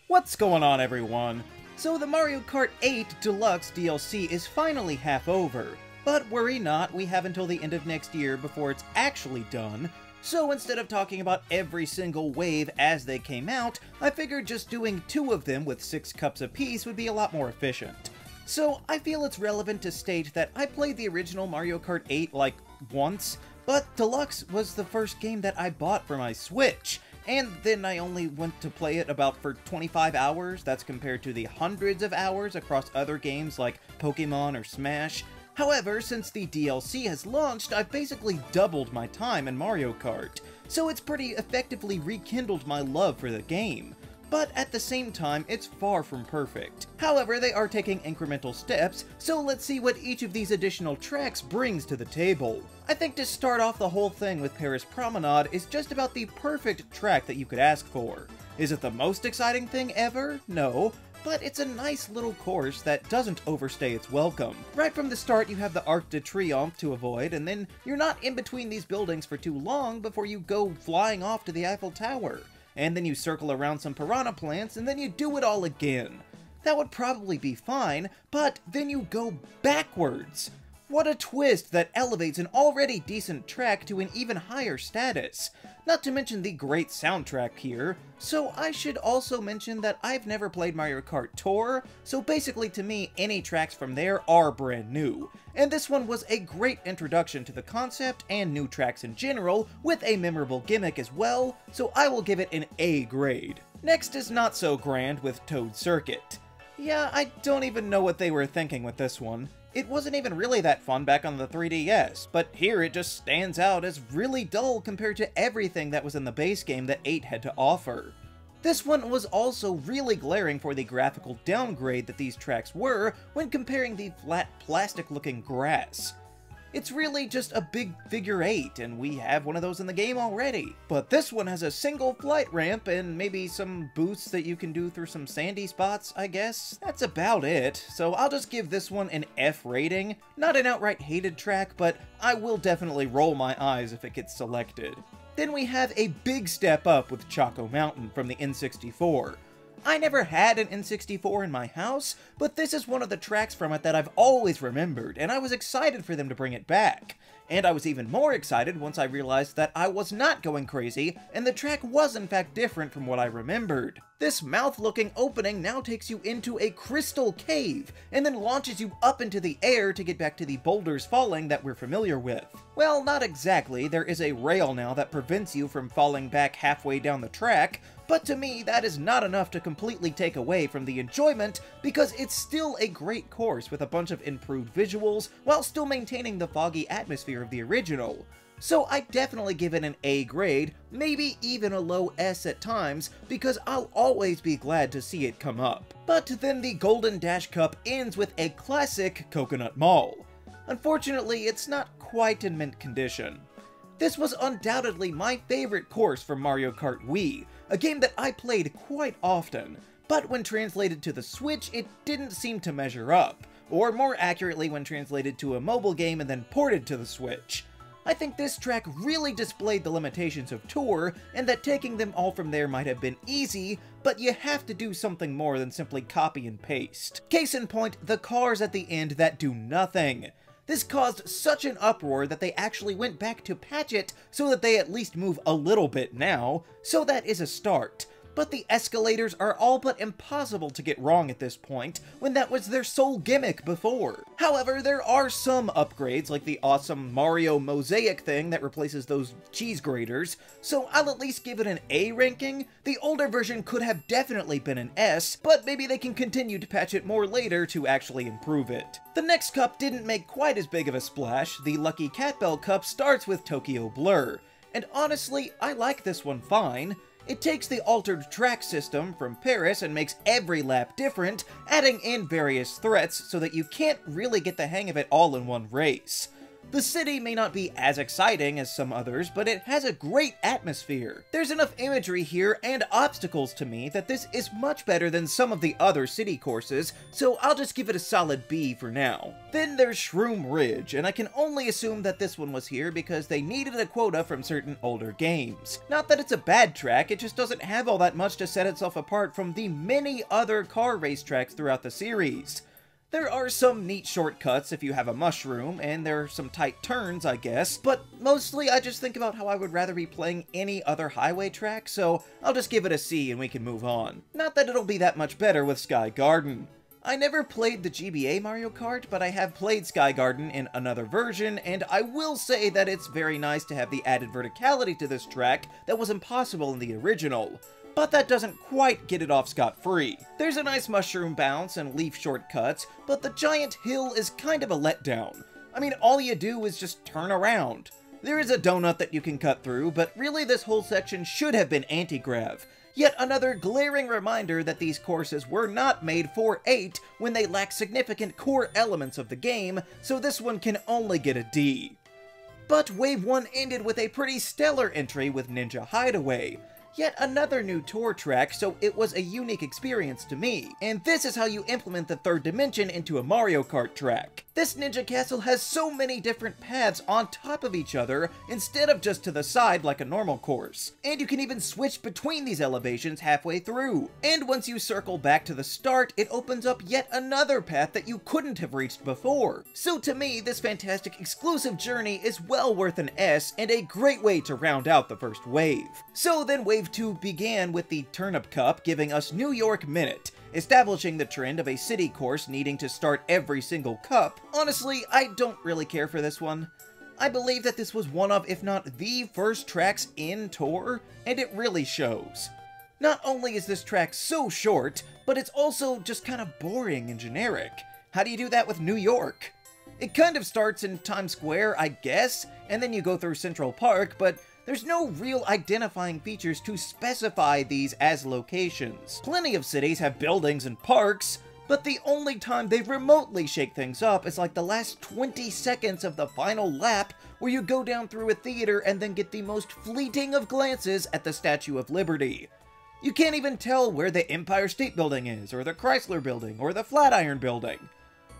What's going on, everyone? So the Mario Kart 8 Deluxe DLC is finally half over, but worry not, we have until the end of next year before it's actually done. So instead of talking about every single wave as they came out, I figured just doing 2 of them with 6 cups apiece would be a lot more efficient. So I feel it's relevant to state that I played the original Mario Kart 8 like once, but Deluxe was the first game that I bought for my Switch. And then I only went to play it about for 25 hours, that's compared to the hundreds of hours across other games like Pokemon or Smash. However, since the DLC has launched, I've basically doubled my time in Mario Kart, so it's pretty effectively rekindled my love for the game. But at the same time, it's far from perfect. However, they are taking incremental steps, so let's see what each of these additional tracks brings to the table. I think to start off the whole thing with Paris Promenade is just about the perfect track that you could ask for. Is it the most exciting thing ever? No. But it's a nice little course that doesn't overstay its welcome. Right from the start, you have the Arc de Triomphe to avoid, and then you're not in between these buildings for too long before you go flying off to the Eiffel Tower. And then you circle around some piranha plants, and then you do it all again. That would probably be fine, but then you go backwards. What a twist that elevates an already decent track to an even higher status. Not to mention the great soundtrack here. So I should also mention that I've never played Mario Kart Tour, so basically to me, any tracks from there are brand new. And this one was a great introduction to the concept and new tracks in general, with a memorable gimmick as well, so I will give it an A grade. Next is not so grand with Toad Circuit. Yeah, I don't even know what they were thinking with this one. It wasn't even really that fun back on the 3DS, but here it just stands out as really dull compared to everything that was in the base game that 8 had to offer. This one was also really glaring for the graphical downgrade that these tracks were when comparing the flat plastic-looking grass. It's really just a big figure 8, and we have one of those in the game already. But this one has a single flight ramp and maybe some boosts that you can do through some sandy spots, I guess. That's about it, so I'll just give this one an F rating. Not an outright hated track, but I will definitely roll my eyes if it gets selected. Then we have a big step up with Choco Mountain from the N64. I never had an N64 in my house, but this is one of the tracks from it that I've always remembered, and I was excited for them to bring it back. And I was even more excited once I realized that I was not going crazy, and the track was in fact different from what I remembered. This mouth-looking opening now takes you into a crystal cave, and then launches you up into the air to get back to the boulders falling that we're familiar with. Well, not exactly, there is a rail now that prevents you from falling back halfway down the track, but to me that is not enough to completely take away from the enjoyment, because it's still a great course with a bunch of improved visuals, while still maintaining the foggy atmosphere of the original. So I definitely give it an A grade, maybe even a low S at times, because I'll always be glad to see it come up. But then the Golden Dash Cup ends with a classic Coconut Mall. Unfortunately, it's not quite in mint condition. This was undoubtedly my favorite course from Mario Kart Wii, a game that I played quite often, but when translated to the Switch, it didn't seem to measure up, or more accurately when translated to a mobile game and then ported to the Switch. I think this track really displayed the limitations of Tour, and that taking them all from there might have been easy, but you have to do something more than simply copy and paste. Case in point, the cars at the end that do nothing. This caused such an uproar that they actually went back to patch it so that they at least move a little bit now, so that is a start. But the escalators are all but impossible to get wrong at this point, when that was their sole gimmick before. However, there are some upgrades, like the awesome Mario mosaic thing that replaces those cheese graters, so I'll at least give it an A ranking. The older version could have definitely been an S, but maybe they can continue to patch it more later to actually improve it. The next cup didn't make quite as big of a splash. The Lucky Cat Bell Cup starts with Tokyo Blur, and honestly, I like this one fine. It takes the altered track system from Paris and makes every lap different, adding in various threats so that you can't really get the hang of it all in one race. The city may not be as exciting as some others, but it has a great atmosphere. There's enough imagery here and obstacles to me that this is much better than some of the other city courses, so I'll just give it a solid B for now. Then there's Shroom Ridge, and I can only assume that this one was here because they needed a quota from certain older games. Not that it's a bad track, it just doesn't have all that much to set itself apart from the many other car racetracks throughout the series. There are some neat shortcuts if you have a mushroom, and there are some tight turns, I guess, but mostly I just think about how I would rather be playing any other highway track, so I'll just give it a C and we can move on. Not that it'll be that much better with Sky Garden. I never played the GBA Mario Kart, but I have played Sky Garden in another version, and I will say that it's very nice to have the added verticality to this track that was impossible in the original. But that doesn't quite get it off scot-free. There's a nice mushroom bounce and leaf shortcuts, but the giant hill is kind of a letdown. I mean, all you do is just turn around. There is a donut that you can cut through, but really this whole section should have been anti-grav. Yet another glaring reminder that these courses were not made for 8 when they lack significant core elements of the game, so this one can only get a D. But Wave 1 ended with a pretty stellar entry with Ninja Hideaway. Yet another new tour track, so it was a unique experience to me. And this is how you implement the third dimension into a Mario Kart track. This Ninja Castle has so many different paths on top of each other, instead of just to the side like a normal course. And you can even switch between these elevations halfway through. And once you circle back to the start, it opens up yet another path that you couldn't have reached before. So to me, this fantastic exclusive journey is well worth an S, and a great way to round out the first wave. So then Wave 2 began with the Turnip Cup giving us New York Minute, establishing the trend of a city course needing to start every single cup. Honestly, I don't really care for this one. I believe that this was one of, if not the first tracks in Tour, and it really shows. Not only is this track so short, but it's also just kind of boring and generic. How do you do that with New York? It kind of starts in Times Square, I guess, and then you go through Central Park, but there's no real identifying features to specify these as locations. Plenty of cities have buildings and parks, but the only time they remotely shake things up is like the last 20 seconds of the final lap, where you go down through a theater and then get the most fleeting of glances at the Statue of Liberty. You can't even tell where the Empire State Building is, or the Chrysler Building, or the Flatiron Building.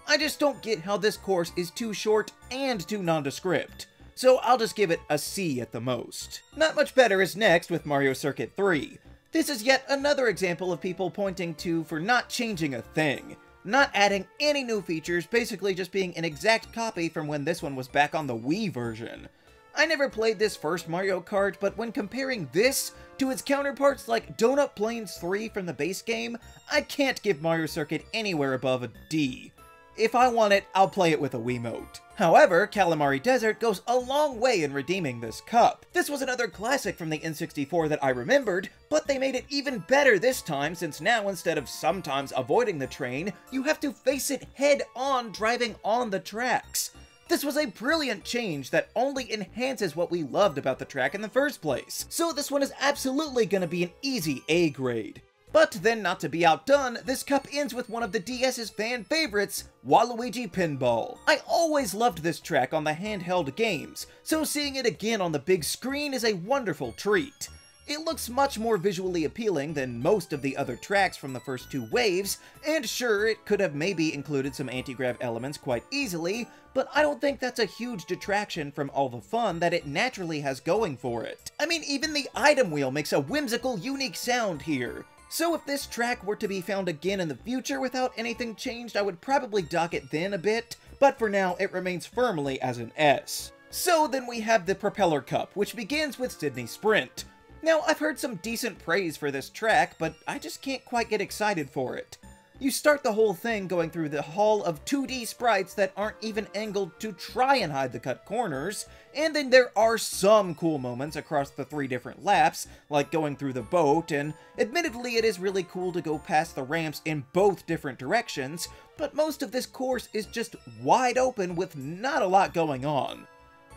I just don't get how this course is too short and too nondescript. So I'll just give it a C at the most. Not much better is next with Mario Circuit 3. This is yet another example of people pointing to for not changing a thing. Not adding any new features, basically just being an exact copy from when this one was back on the Wii version. I never played this first Mario Kart, but when comparing this to its counterparts like Donut Plains 3 from the base game, I can't give Mario Circuit anywhere above a D. If I want it, I'll play it with a Wiimote. However, Calamari Desert goes a long way in redeeming this cup. This was another classic from the N64 that I remembered, but they made it even better this time, since now instead of sometimes avoiding the train, you have to face it head-on driving on the tracks. This was a brilliant change that only enhances what we loved about the track in the first place. So this one is absolutely gonna be an easy A grade. But then, not to be outdone, this cup ends with one of the DS's fan favorites, Waluigi Pinball. I always loved this track on the handheld games, so seeing it again on the big screen is a wonderful treat. It looks much more visually appealing than most of the other tracks from the first two waves, and sure, it could have maybe included some anti-grav elements quite easily, but I don't think that's a huge detraction from all the fun that it naturally has going for it. I mean, even the item wheel makes a whimsical, unique sound here. So if this track were to be found again in the future without anything changed, I would probably dock it then a bit, but for now it remains firmly as an S. So then we have the Propeller Cup, which begins with Sydney Sprint. Now, I've heard some decent praise for this track, but I just can't quite get excited for it. You start the whole thing going through the hall of 2D sprites that aren't even angled to try and hide the cut corners, and then there are some cool moments across the 3 different laps, like going through the boat, and admittedly it is really cool to go past the ramps in both different directions, but most of this course is just wide open with not a lot going on.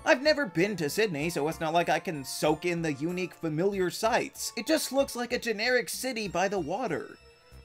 I've never been to Sydney, so it's not like I can soak in the unique familiar sights. It just looks like a generic city by the water.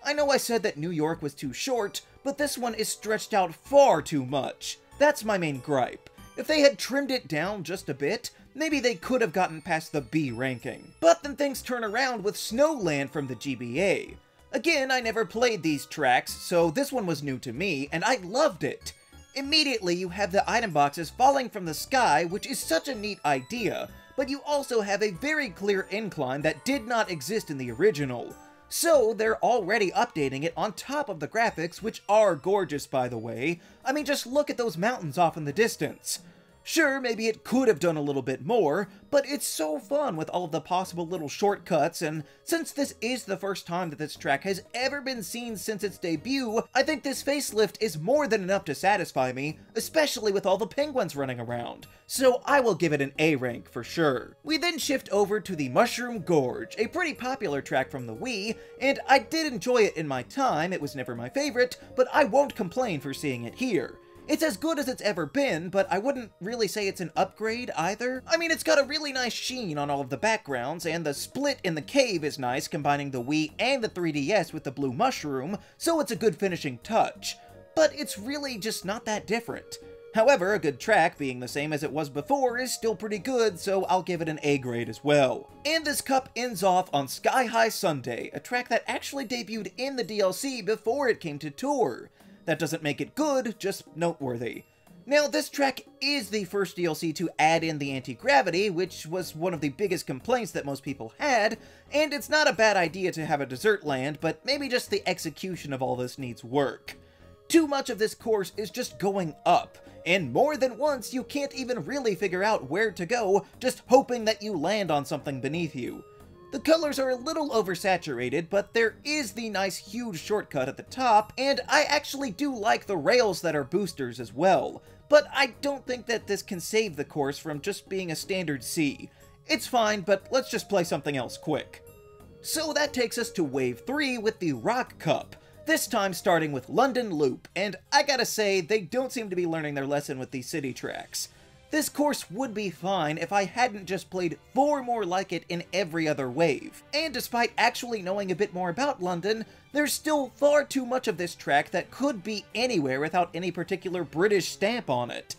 I know I said that New York was too short, but this one is stretched out far too much. That's my main gripe. If they had trimmed it down just a bit, maybe they could have gotten past the B ranking. But then things turn around with Snowland from the GBA. Again, I never played these tracks, so this one was new to me, and I loved it. Immediately, you have the item boxes falling from the sky, which is such a neat idea, but you also have a very clear incline that did not exist in the original. So, they're already updating it on top of the graphics, which are gorgeous, by the way. I mean, just look at those mountains off in the distance. Sure, maybe it could have done a little bit more, but it's so fun with all of the possible little shortcuts, and since this is the first time that this track has ever been seen since its debut, I think this facelift is more than enough to satisfy me, especially with all the penguins running around. So I will give it an A rank for sure. We then shift over to the Mushroom Gorge, a pretty popular track from the Wii, and I did enjoy it in my time. It was never my favorite, but I won't complain for seeing it here. It's as good as it's ever been, but I wouldn't really say it's an upgrade either. I mean, it's got a really nice sheen on all of the backgrounds, and the split in the cave is nice, combining the Wii and the 3DS with the blue mushroom, so it's a good finishing touch. But it's really just not that different. However, a good track, being the same as it was before, is still pretty good, so I'll give it an A grade as well. And this cup ends off on Sky High Sundae, a track that actually debuted in the DLC before it came to tour. That doesn't make it good, just noteworthy. Now, this track is the first DLC to add in the anti-gravity, which was one of the biggest complaints that most people had, and it's not a bad idea to have a desert land, but maybe just the execution of all this needs work. Too much of this course is just going up, and more than once you can't even really figure out where to go, just hoping that you land on something beneath you. The colors are a little oversaturated, but there is the nice huge shortcut at the top, and I actually do like the rails that are boosters as well. But I don't think that this can save the course from just being a standard C. It's fine, but let's just play something else quick. So that takes us to Wave 3 with the Rock Cup, this time starting with London Loop, and I gotta say, they don't seem to be learning their lesson with these city tracks. This course would be fine if I hadn't just played 4 more like it in every other wave. And despite actually knowing a bit more about London, there's still far too much of this track that could be anywhere without any particular British stamp on it.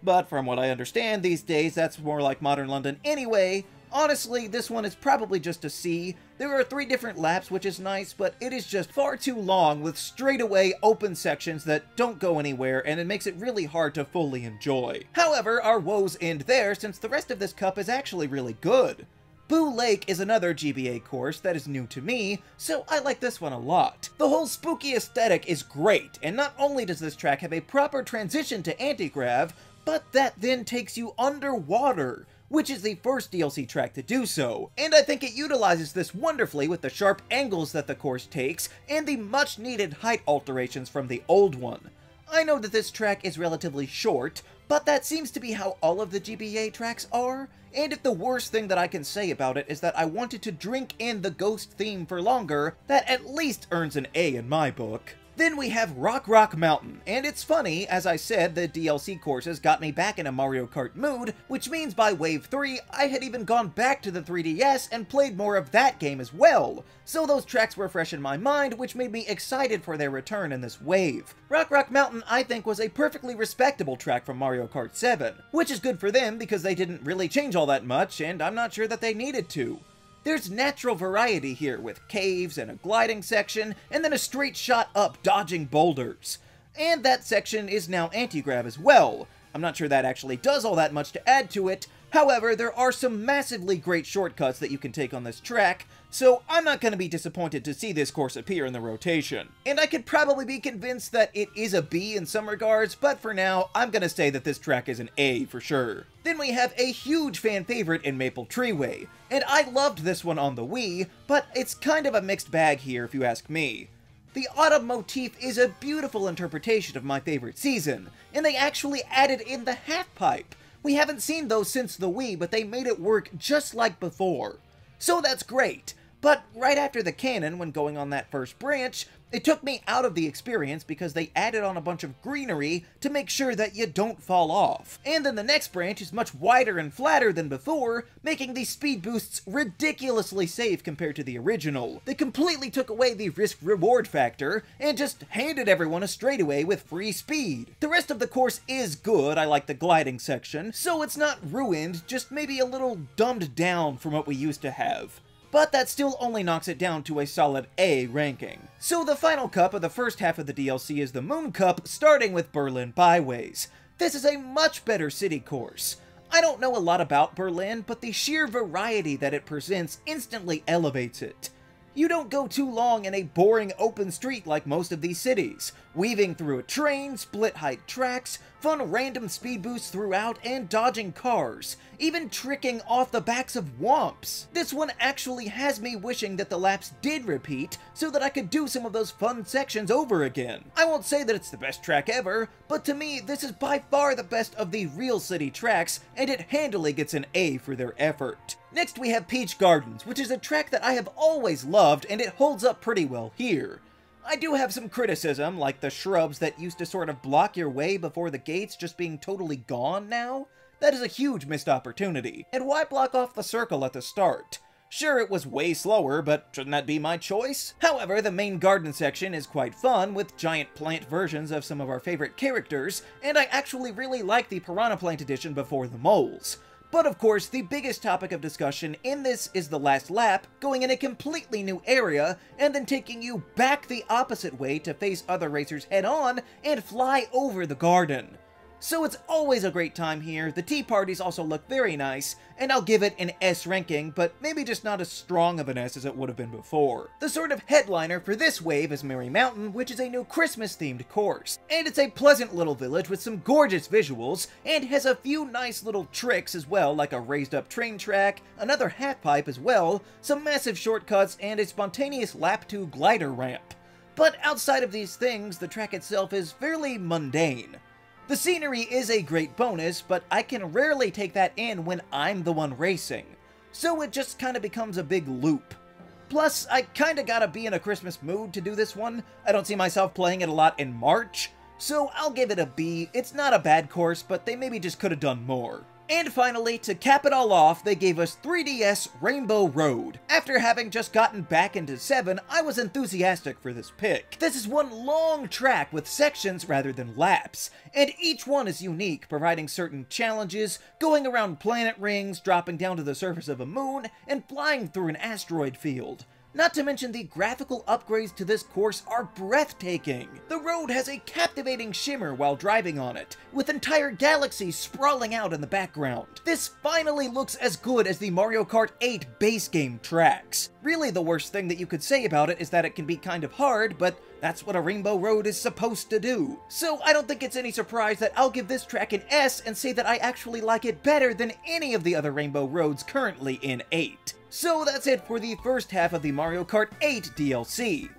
But from what I understand these days, that's more like modern London anyway. Honestly, this one is probably just a C. There are 3 different laps, which is nice, but it is just far too long with straightaway open sections that don't go anywhere, and it makes it really hard to fully enjoy. However, our woes end there since the rest of this cup is actually really good. Boo Lake is another GBA course that is new to me, so I like this one a lot. The whole spooky aesthetic is great, and not only does this track have a proper transition to anti-grav, but that then takes you underwater, which is the first DLC track to do so, and I think it utilizes this wonderfully with the sharp angles that the course takes, and the much needed height alterations from the old one. I know that this track is relatively short, but that seems to be how all of the GBA tracks are, and if the worst thing that I can say about it is that I wanted to drink in the ghost theme for longer, that at least earns an A in my book. Then we have Rock Mountain, and it's funny, as I said, the DLC courses got me back in a Mario Kart mood, which means by Wave 3, I had even gone back to the 3DS and played more of that game as well. So those tracks were fresh in my mind, which made me excited for their return in this wave. Rock Mountain, I think, was a perfectly respectable track from Mario Kart 7, which is good for them because they didn't really change all that much, and I'm not sure that they needed to. There's natural variety here, with caves and a gliding section, and then a straight shot up dodging boulders. And that section is now anti-grav as well. I'm not sure that actually does all that much to add to it. However, there are some massively great shortcuts that you can take on this track, so I'm not going to be disappointed to see this course appear in the rotation. And I could probably be convinced that it is a B in some regards, but for now, I'm going to say that this track is an A for sure. Then we have a huge fan favorite in Maple Treeway, and I loved this one on the Wii, but it's kind of a mixed bag here if you ask me. The autumn motif is a beautiful interpretation of my favorite season, and they actually added in the half-pipe. We haven't seen those since the Wii, but they made it work just like before. So that's great, But right after the cannon, when going on that first branch, it took me out of the experience because they added on a bunch of greenery to make sure that you don't fall off. And then the next branch is much wider and flatter than before, making these speed boosts ridiculously safe compared to the original. They completely took away the risk-reward factor and just handed everyone a straightaway with free speed. The rest of the course is good, I like the gliding section, so it's not ruined, just maybe a little dumbed down from what we used to have. But that still only knocks it down to a solid A ranking. So the final cup of the first half of the DLC is the Moon Cup, starting with Berlin Byways. This is a much better city course. I don't know a lot about Berlin, but the sheer variety that it presents instantly elevates it. You don't go too long in a boring open street like most of these cities, weaving through a train, split-height tracks, fun random speed boosts throughout, and dodging cars, even tricking off the backs of womps. This one actually has me wishing that the laps did repeat, so that I could do some of those fun sections over again. I won't say that it's the best track ever, but to me, this is by far the best of the real city tracks, and it handily gets an A for their effort. Next we have Peach Gardens, which is a track that I have always loved, and it holds up pretty well here. I do have some criticism, like the shrubs that used to sort of block your way before the gates just being totally gone now. That is a huge missed opportunity. And why block off the circle at the start? Sure, it was way slower, but shouldn't that be my choice? However, the main garden section is quite fun, with giant plant versions of some of our favorite characters, and I actually really like the Piranha Plant edition before the moles. But of course, the biggest topic of discussion in this is the last lap, going in a completely new area, and then taking you back the opposite way to face other racers head-on and fly over the garden. So it's always a great time here, the tea parties also look very nice, and I'll give it an S ranking, but maybe just not as strong of an S as it would have been before. The sort of headliner for this wave is Merry Mountain, which is a new Christmas-themed course. And it's a pleasant little village with some gorgeous visuals, and has a few nice little tricks as well, like a raised-up train track, another half-pipe as well, some massive shortcuts, and a spontaneous lap-to glider ramp. But outside of these things, the track itself is fairly mundane. The scenery is a great bonus, but I can rarely take that in when I'm the one racing, so it just kinda becomes a big loop. Plus, I kinda gotta be in a Christmas mood to do this one. I don't see myself playing it a lot in March, so I'll give it a B. It's not a bad course, but they maybe just could've done more. And finally, to cap it all off, they gave us 3DS Rainbow Road. After having just gotten back into 7, I was enthusiastic for this pick. This is one long track with sections rather than laps, and each one is unique, providing certain challenges, going around planet rings, dropping down to the surface of a moon, and flying through an asteroid field. Not to mention the graphical upgrades to this course are breathtaking. The road has a captivating shimmer while driving on it, with entire galaxies sprawling out in the background. This finally looks as good as the Mario Kart 8 base game tracks. Really, the worst thing that you could say about it is that it can be kind of hard, but that's what a Rainbow Road is supposed to do. So I don't think it's any surprise that I'll give this track an S and say that I actually like it better than any of the other Rainbow Roads currently in 8. So that's it for the first half of the Mario Kart 8 DLC.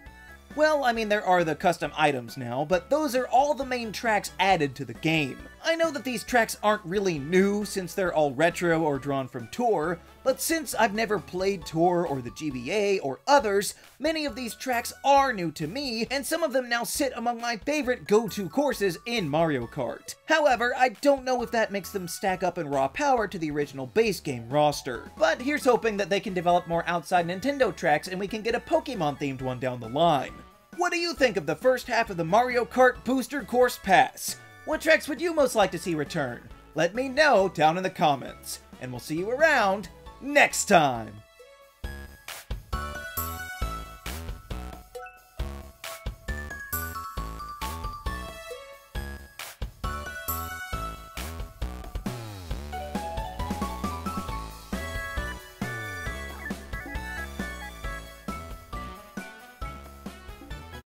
Well, I mean, there are the custom items now, but those are all the main tracks added to the game. I know that these tracks aren't really new since they're all retro or drawn from Tour, but since I've never played Tour or the GBA or others, many of these tracks are new to me, and some of them now sit among my favorite go-to courses in Mario Kart. However, I don't know if that makes them stack up in raw power to the original base game roster. But here's hoping that they can develop more outside Nintendo tracks and we can get a Pokemon-themed one down the line. What do you think of the first half of the Mario Kart Booster Course Pass? What tracks would you most like to see return? Let me know down in the comments, and we'll see you around next time!